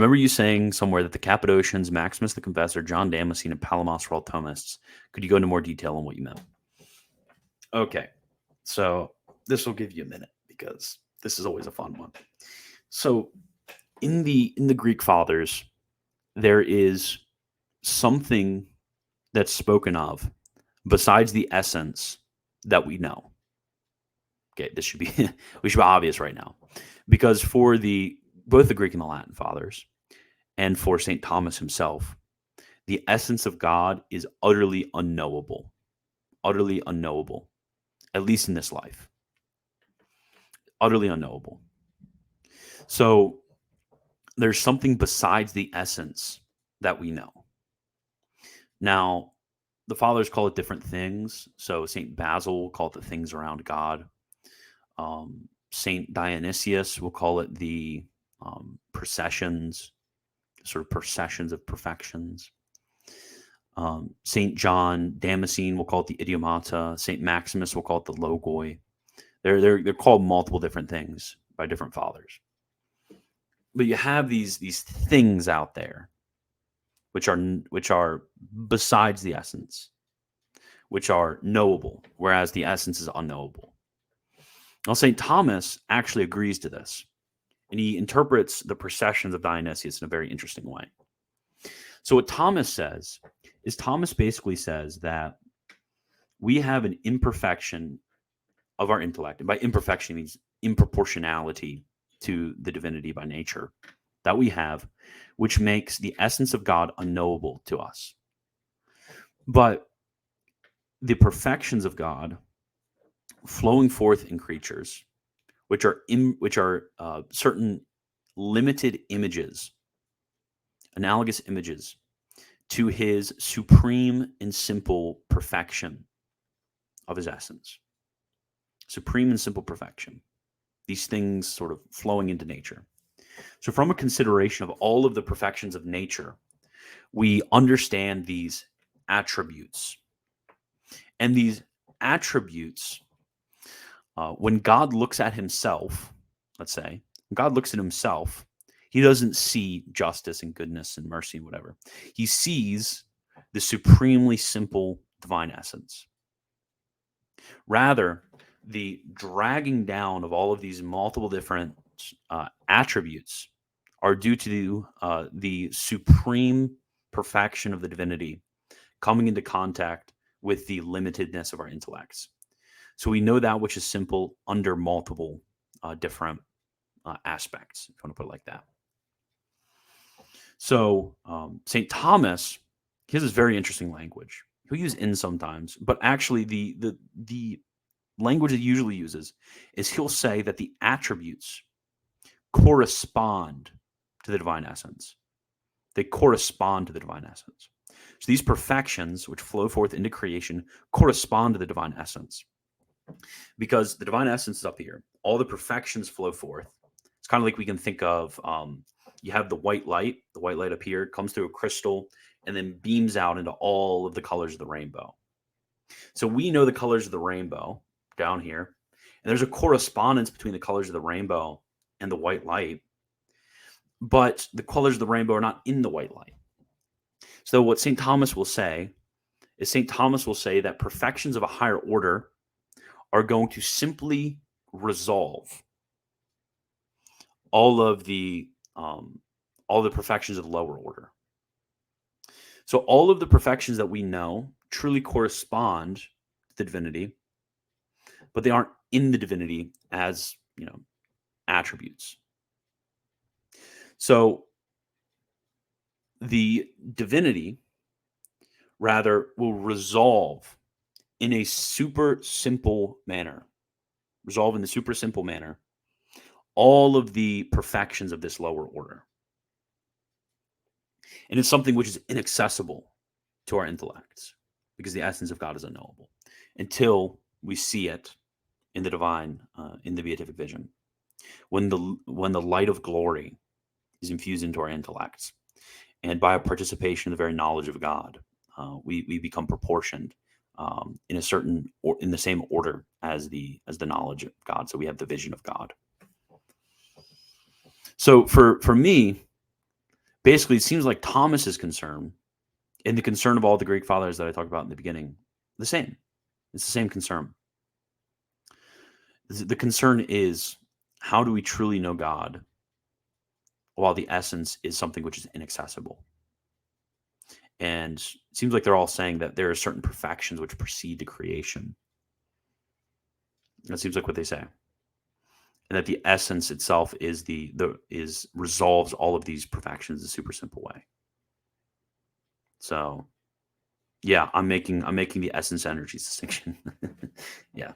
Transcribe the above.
remember you saying somewhere that the Cappadocians, Maximus the Confessor, John Damascene, and Palamos were all Thomists. Could you go into more detail on what you meant? Okay, so this will give you a minute because this is always a fun one. So in the Greek fathers, there is something that's spoken of besides the essence that we know. Okay, this should be we should be obvious right now, because for both the Greek and the Latin fathers, and for St. Thomas himself, the essence of God is utterly unknowable, at least in this life, utterly unknowable. So there's something besides the essence that we know. Now, the fathers call it different things. So St. Basil will call it the things around God. St. Dionysius will call it the processions, sort of processions of perfections. St. John Damascene will call it the idiomata. St. Maximus will call it the logoi. They're called multiple different things by different fathers. But you have these things out there which are besides the essence, which are knowable, whereas the essence is unknowable. Now, St. Thomas actually agrees to this, and he interprets the processions of Dionysius in a very interesting way. So what Thomas says is, Thomas basically says that we have an imperfection of our intellect, and by imperfection means improportionality to the divinity by nature that we have, which makes the essence of God unknowable to us. But the perfections of God flowing forth in creatures, which are certain limited images, analogous images to his supreme and simple perfection of his essence. Supreme and simple perfection. These things sort of flowing into nature. So from a consideration of all of the perfections of nature, we understand these attributes. And these attributes, when God looks at himself, let's say, when God looks at himself, he doesn't see justice and goodness and mercy and whatever. He sees the supremely simple divine essence. Rather, the dragging down of all of these multiple different attributes are due to the supreme perfection of the divinity coming into contact with the limitedness of our intellects. So we know that which is simple under multiple different aspects, if you want to put it like that. So St. Thomas, he has this very interesting language. He'll use in sometimes, but actually the language that he usually uses is he'll say that the attributes correspond to the divine essence. They correspond to the divine essence. So these perfections which flow forth into creation correspond to the divine essence. Because the divine essence is up here. All the perfections flow forth. It's kind of like we can think of, you have the white light up here, comes through a crystal, and then beams out into all of the colors of the rainbow. So we know the colors of the rainbow down here, and there's a correspondence between the colors of the rainbow and the white light, but the colors of the rainbow are not in the white light. So what St. Thomas will say is that perfections of a higher order are going to simply resolve all of the perfections of the lower order. So all of the perfections that we know truly correspond to the divinity, but they aren't in the divinity as, attributes. So the divinity rather will resolve in the super simple manner all of the perfections of this lower order. And it's something which is inaccessible to our intellects, because the essence of God is unknowable until we see it in the divine, in the beatific vision. When the light of glory is infused into our intellects, and by a participation in the very knowledge of God, we become proportioned in a certain or in the same order as the knowledge of God. So we have the vision of God. So for me, basically, it seems like Thomas's concern and the concern of all the Greek fathers that I talked about in the beginning, the same. It's the same concern. The concern is, how do we truly know God while the essence is something which is inaccessible? And it seems like they're all saying that there are certain perfections which precede the creation. That seems like what they say. And that the essence itself is resolves all of these perfections in a super simple way. So yeah, I'm making the essence energy distinction. Yeah.